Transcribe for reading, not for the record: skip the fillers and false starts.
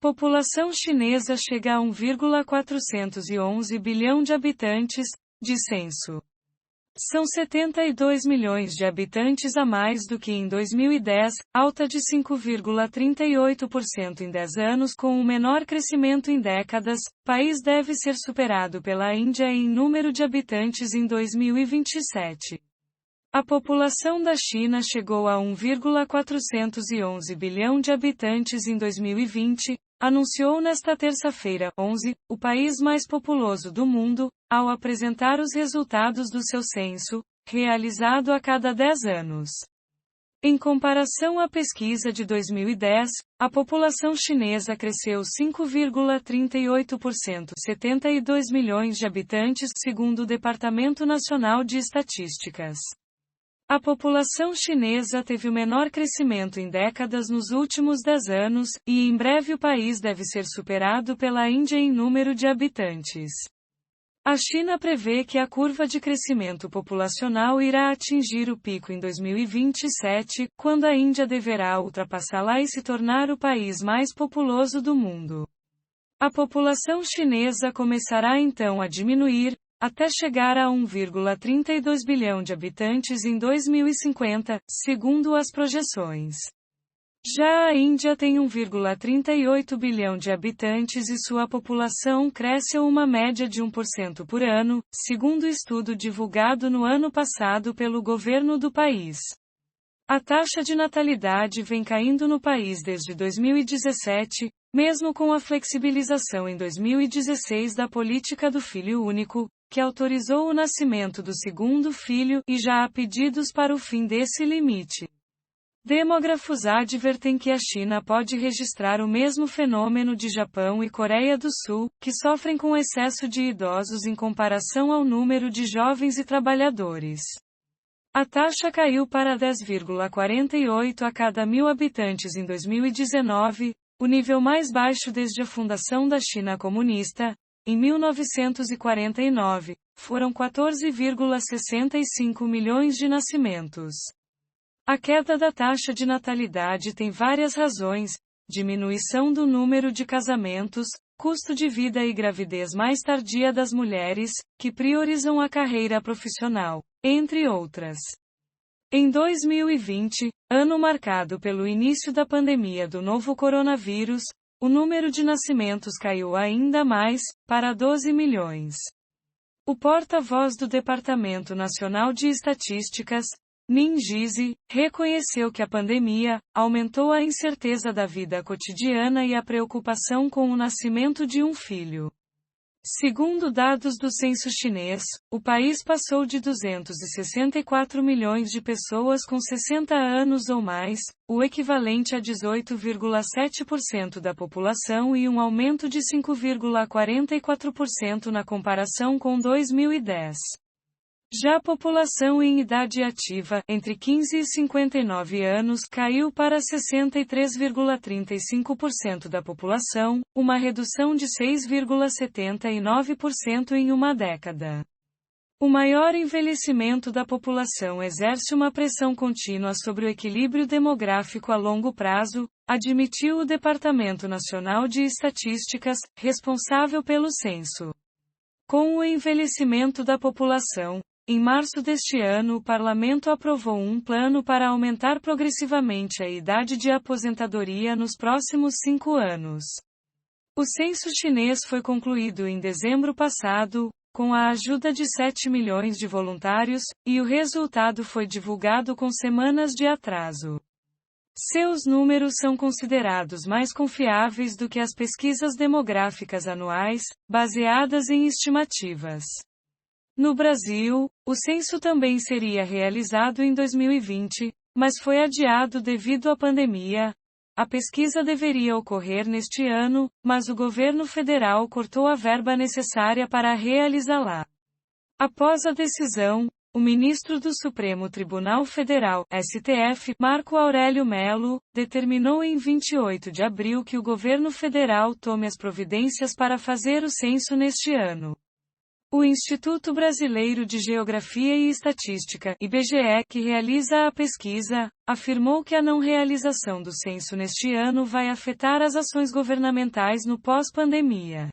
População chinesa chega a 1,411 bilhão de habitantes, de censo. São 72 milhões de habitantes a mais do que em 2010, alta de 5,38% em 10 anos com o menor crescimento em décadas. País deve ser superado pela Índia em número de habitantes em 2027. A população da China chegou a 1,411 bilhão de habitantes em 2020, anunciou nesta terça-feira, 11, o país mais populoso do mundo, ao apresentar os resultados do seu censo, realizado a cada 10 anos. Em comparação à pesquisa de 2010, a população chinesa cresceu 5,38%, 72 milhões de habitantes, segundo o Departamento Nacional de Estatísticas. A população chinesa teve o menor crescimento em décadas nos últimos 10 anos, e em breve o país deve ser superado pela Índia em número de habitantes. A China prevê que a curva de crescimento populacional irá atingir o pico em 2027, quando a Índia deverá ultrapassá-la e se tornar o país mais populoso do mundo. A população chinesa começará então a diminuir, até chegar a 1,32 bilhão de habitantes em 2050, segundo as projeções. Já a Índia tem 1,38 bilhão de habitantes e sua população cresce a uma média de 1% por ano, segundo estudo divulgado no ano passado pelo governo do país. A taxa de natalidade vem caindo no país desde 2017, mesmo com a flexibilização em 2016 da política do filho único, que autorizou o nascimento do segundo filho, e já há pedidos para o fim desse limite. Demógrafos advertem que a China pode registrar o mesmo fenômeno de Japão e Coreia do Sul, que sofrem com excesso de idosos em comparação ao número de jovens e trabalhadores. A taxa caiu para 10,48 a cada 1.000 habitantes em 2019, o nível mais baixo desde a fundação da China comunista. Em 1949, foram 14,65 milhões de nascimentos. A queda da taxa de natalidade tem várias razões: diminuição do número de casamentos, custo de vida e gravidez mais tardia das mulheres, que priorizam a carreira profissional, entre outras. Em 2020, ano marcado pelo início da pandemia do novo coronavírus, o número de nascimentos caiu ainda mais, para 12 milhões. O porta-voz do Departamento Nacional de Estatísticas, Nin Jizi, reconheceu que a pandemia aumentou a incerteza da vida cotidiana e a preocupação com o nascimento de um filho. Segundo dados do censo chinês, o país passou de 264 milhões de pessoas com 60 anos ou mais, o equivalente a 18,7% da população e um aumento de 5,44% na comparação com 2010. Já a população em idade ativa, entre 15 e 59 anos, caiu para 63,35% da população, uma redução de 6,79% em uma década. O maior envelhecimento da população exerce uma pressão contínua sobre o equilíbrio demográfico a longo prazo, admitiu o Departamento Nacional de Estatísticas, responsável pelo censo. Com o envelhecimento da população, em março deste ano o Parlamento aprovou um plano para aumentar progressivamente a idade de aposentadoria nos próximos 5 anos. O censo chinês foi concluído em dezembro passado, com a ajuda de 7 milhões de voluntários, e o resultado foi divulgado com semanas de atraso. Seus números são considerados mais confiáveis do que as pesquisas demográficas anuais, baseadas em estimativas. No Brasil, o censo também seria realizado em 2020, mas foi adiado devido à pandemia. A pesquisa deveria ocorrer neste ano, mas o governo federal cortou a verba necessária para realizá-la. Após a decisão, o ministro do Supremo Tribunal Federal, STF, Marco Aurélio Mello, determinou em 28 de abril que o governo federal tome as providências para fazer o censo neste ano. O Instituto Brasileiro de Geografia e Estatística, IBGE, que realiza a pesquisa, afirmou que a não realização do censo neste ano vai afetar as ações governamentais no pós-pandemia.